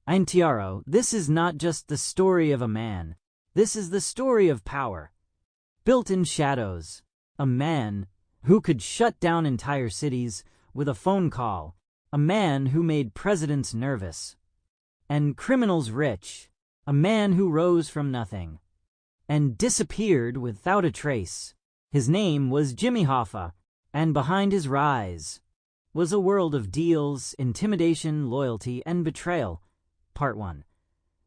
Eintiaro, this is not just the story of a man. This is the story of power. Built in shadows. A man who could shut down entire cities with a phone call. A man who made presidents nervous. And criminals rich. A man who rose from nothing. And disappeared without a trace. His name was Jimmy Hoffa, and behind his rise was a world of deals, intimidation, loyalty, and betrayal. Part 1.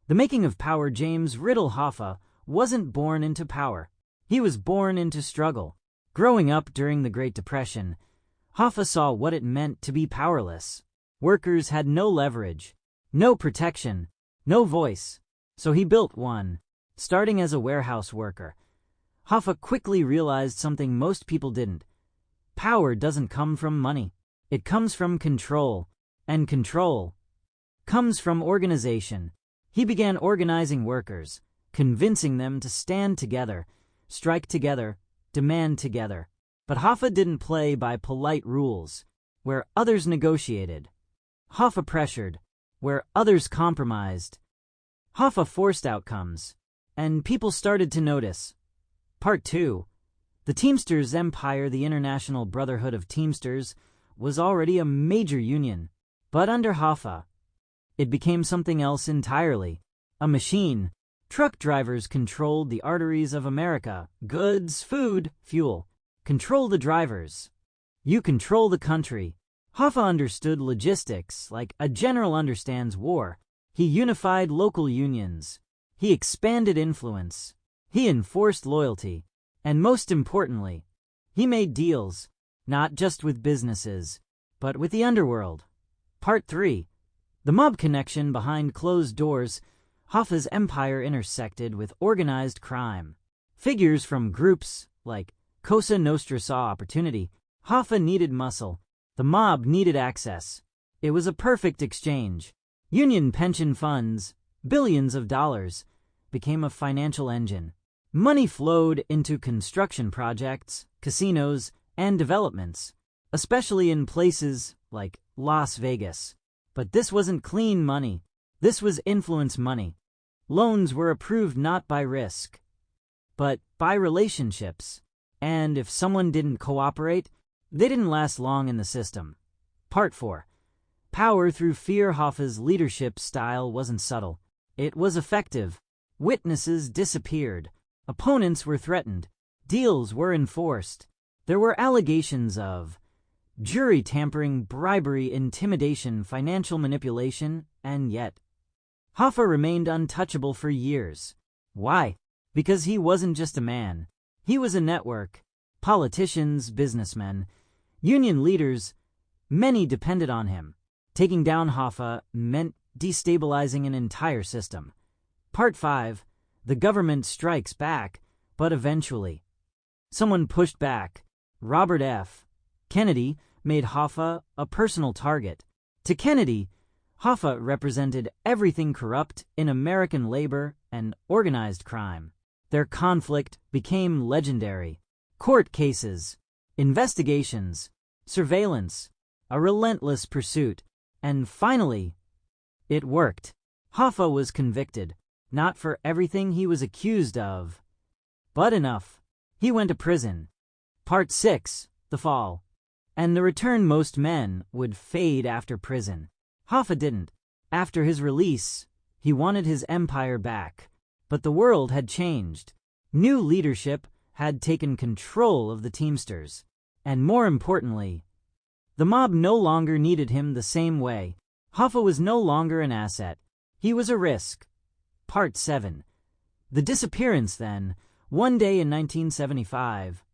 The making of power. James Riddle Hoffa wasn't born into power. He was born into struggle. Growing up during the Great Depression, Hoffa saw what it meant to be powerless. Workers had no leverage, no protection, no voice, so he built one. Starting as a warehouse worker, Hoffa quickly realized something most people didn't. Power doesn't come from money. It comes from control, and control comes from organization. He began organizing workers, convincing them to stand together, strike together, demand together. But Hoffa didn't play by polite rules, where others negotiated. Hoffa pressured, where others compromised. Hoffa forced outcomes, and people started to notice. Part 2. The Teamsters Empire. The International Brotherhood of Teamsters was already a major union, but under Hoffa, it became something else entirely. A machine. Truck drivers controlled the arteries of America. Goods, food, fuel. Control the drivers. You control the country. Hoffa understood logistics like a general understands war. He unified local unions. He expanded influence. He enforced loyalty. And most importantly, he made deals, not just with businesses, but with the underworld. Part 3. The mob connection. Behind closed doors, Hoffa's empire intersected with organized crime. Figures from groups like Cosa Nostra saw opportunity. Hoffa needed muscle. The mob needed access. It was a perfect exchange. Union pension funds, billions of dollars, became a financial engine. Money flowed into construction projects, casinos, and developments, especially in places like Las Vegas. But this wasn't clean money. This was influence money. Loans were approved not by risk, but by relationships. And if someone didn't cooperate, they didn't last long in the system. Part 4. Power through fear. Hoffa's leadership style wasn't subtle. It was effective. Witnesses disappeared. Opponents were threatened. Deals were enforced. There were allegations of jury tampering, bribery, intimidation, financial manipulation, and yet Hoffa remained untouchable for years. Why? Because he wasn't just a man. He was a network. Politicians, businessmen, union leaders, many depended on him. Taking down Hoffa meant destabilizing an entire system. Part 5. The government strikes back, but eventually someone pushed back. Robert F. Kennedy made Hoffa a personal target. To Kennedy, Hoffa represented everything corrupt in American labor and organized crime. Their conflict became legendary. Court cases, investigations, surveillance, a relentless pursuit, and finally, it worked. Hoffa was convicted, not for everything he was accused of, but enough. He went to prison. Part 6. The fall and the return. Most men would fade after prison. Hoffa didn't. After his release, he wanted his empire back. But the world had changed. New leadership had taken control of the Teamsters. And more importantly, the mob no longer needed him the same way. Hoffa was no longer an asset. He was a risk. Part 7. The disappearance. Then, one day in 1975,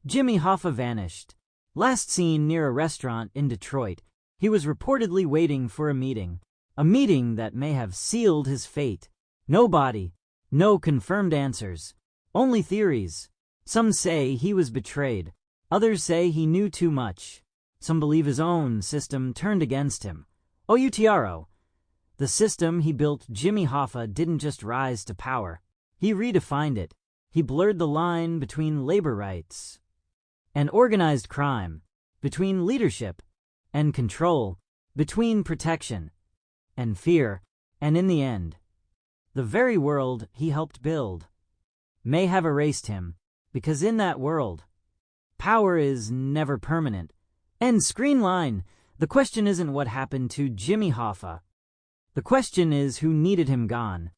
Jimmy Hoffa vanished. Last seen near a restaurant in Detroit. He was reportedly waiting for a meeting that may have sealed his fate. No body, no confirmed answers, only theories. Some say he was betrayed. Others say he knew too much. Some believe his own system turned against him. Outro. The system he built. Jimmy Hoffa didn't just rise to power. He redefined it. He blurred the line between labor rights and organized crime, between leadership and control, between protection and fear. And in the end, the very world he helped build may have erased him, because in that world, power is never permanent. End screen line. The question isn't what happened to Jimmy Hoffa. The question is who needed him gone.